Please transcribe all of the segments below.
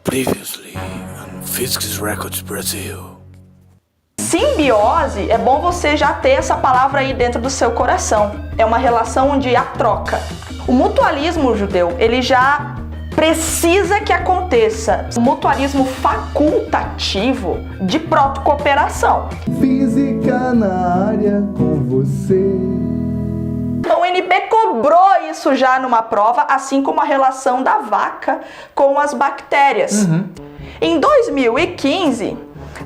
Previously on Physics Records Brasil. Simbiose, é bom você já ter essa palavra aí dentro do seu coração. É uma relação onde há troca. O mutualismo judeu, ele já precisa que aconteça o mutualismo facultativo de protocooperação. Física na área com você. Então o NB cobrou isso já numa prova, assim como a relação da vaca com as bactérias. Em 2015,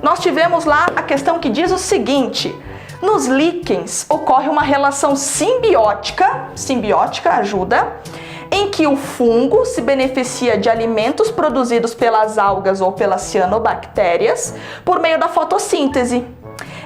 nós tivemos lá a questão que diz o seguinte: nos líquens ocorre uma relação simbiótica ajuda, em que o fungo se beneficia de alimentos produzidos pelas algas ou pelas cianobactérias por meio da fotossíntese.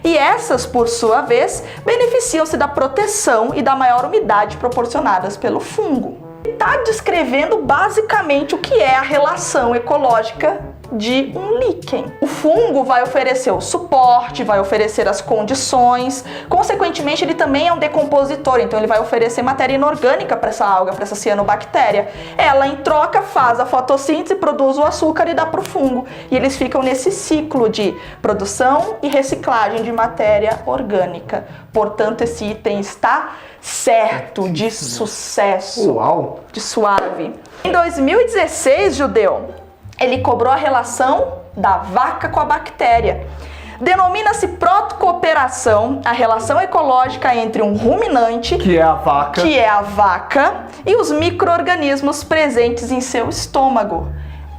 E essas, por sua vez, beneficiam-se da proteção e da maior umidade proporcionadas pelo fungo. Está descrevendo basicamente o que é a relação ecológica de um líquen. O fungo vai oferecer o suporte, vai oferecer as condições, consequentemente ele também é um decompositor, então ele vai oferecer matéria inorgânica para essa alga, para essa cianobactéria. Ela, em troca, faz a fotossíntese, produz o açúcar e dá para o fungo. E eles ficam nesse ciclo de produção e reciclagem de matéria orgânica. Portanto, esse item está certo, de sucesso, Uau! de suave. Em 2016, judeu, ele cobrou a relação da vaca com a bactéria. Denomina-se protocooperação a relação ecológica entre um ruminante, Que é a vaca. e os micro-organismos presentes em seu estômago.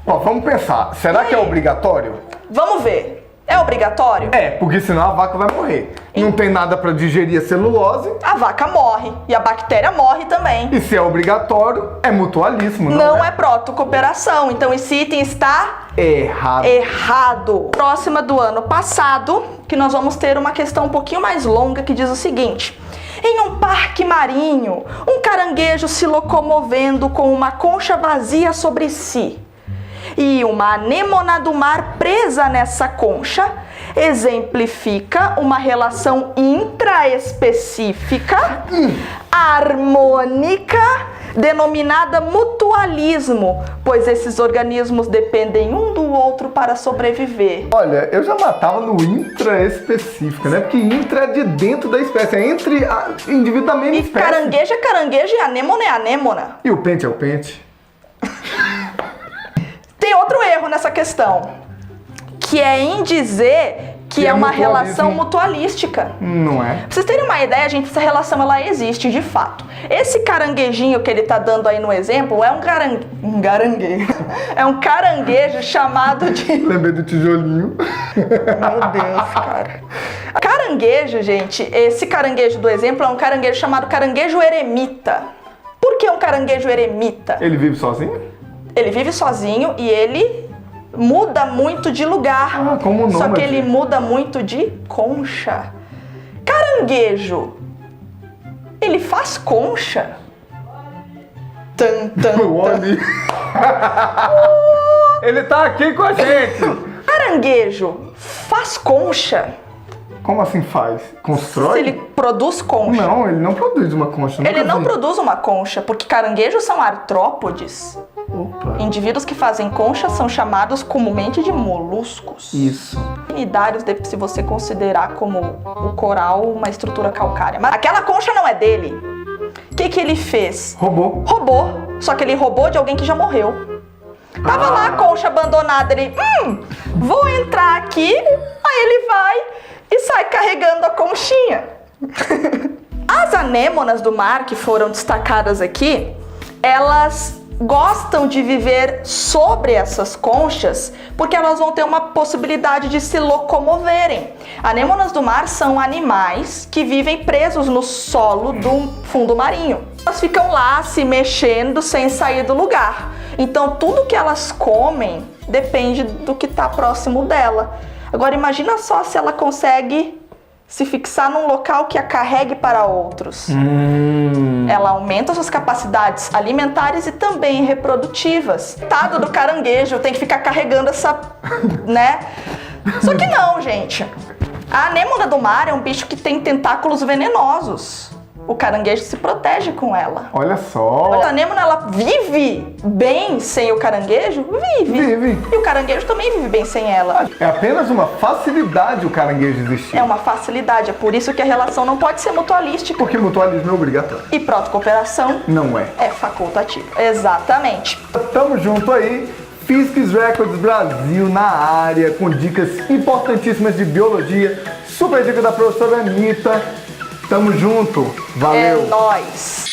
Ó, vamos pensar, será que é obrigatório? Vamos ver. É obrigatório? É, porque senão a vaca vai morrer. Não tem nada para digerir a celulose. A vaca morre e a bactéria morre também. E se é obrigatório, é mutualismo, Não é protocooperação. Então esse item está errado. Próxima do ano passado, que nós vamos ter uma questão um pouquinho mais longa que diz o seguinte: em um parque marinho, um caranguejo se locomovendo com uma concha vazia sobre si e uma anêmona do mar presa nessa concha exemplifica uma relação intraespecífica harmônica denominada mutualismo, pois esses organismos dependem um do outro para sobreviver. Olha, eu já matava no intraespecífica, né? Porque intra é de dentro da espécie, é entre indivíduo da mesma E espécie. caranguejo é caranguejo e anêmona é anêmona. E o pente é o pente. Tem outro erro nessa questão, que é em dizer que é uma mutualismo. relação mutualística. Não é? Pra vocês terem uma ideia, gente, essa relação ela existe de fato. Esse caranguejinho que ele tá dando aí no exemplo é um caranguejo. É um caranguejo chamado de... Lembrei do tijolinho. Meu Deus, cara. Caranguejo, gente, esse caranguejo do exemplo é um caranguejo chamado caranguejo eremita. Por que um caranguejo eremita? Ele vive sozinho? Ele vive sozinho e ele muda muito de lugar. Ah, como o Só nômade. que ele muda muito de concha. Caranguejo, ele faz concha? Tan, tan, O tan. Oli. Ele tá aqui com a gente. Caranguejo faz concha? Como assim faz? Constrói? Ele produz concha? Não, ele não produz uma concha. Ele nunca não vi. produz uma concha, porque caranguejos são artrópodes. Opa. Indivíduos que fazem concha são chamados comumente de moluscos. Isso. Infinidários, se você considerar como o coral uma estrutura calcária. Mas aquela concha não é dele. O que ele fez? Roubou. Roubou. Só que ele roubou de alguém que já morreu. Tava lá a concha abandonada, ele... vou entrar aqui. Aí ele vai e sai carregando a conchinha. As anêmonas do mar que foram destacadas aqui, elas gostam de viver sobre essas conchas porque elas vão ter uma possibilidade de se locomoverem. Anêmonas do mar são animais que vivem presos no solo do fundo marinho. Elas ficam lá se mexendo sem sair do lugar. Então tudo que elas comem depende do que está próximo dela. Agora imagina só se ela consegue se fixar num local que a carregue para outros. Ela aumenta suas capacidades alimentares e também reprodutivas. Tado do caranguejo, tem que ficar carregando essa, né? Só que não, gente. A anêmona do mar é um bicho que tem tentáculos venenosos. o caranguejo se protege com ela. Olha só. A anêmona, ela vive bem sem o caranguejo? Vive. E o caranguejo também vive bem sem ela. É apenas uma facilidade o caranguejo existir. É uma facilidade, é por isso que a relação não pode ser mutualística. Porque mutualismo é obrigatório. E protocooperação Não é. é facultativa. Exatamente. Tamo junto aí. Physics Records Brasil na área, com dicas importantíssimas de biologia. Super dica da professora Anitta. Tamo junto. Valeu. É nóis.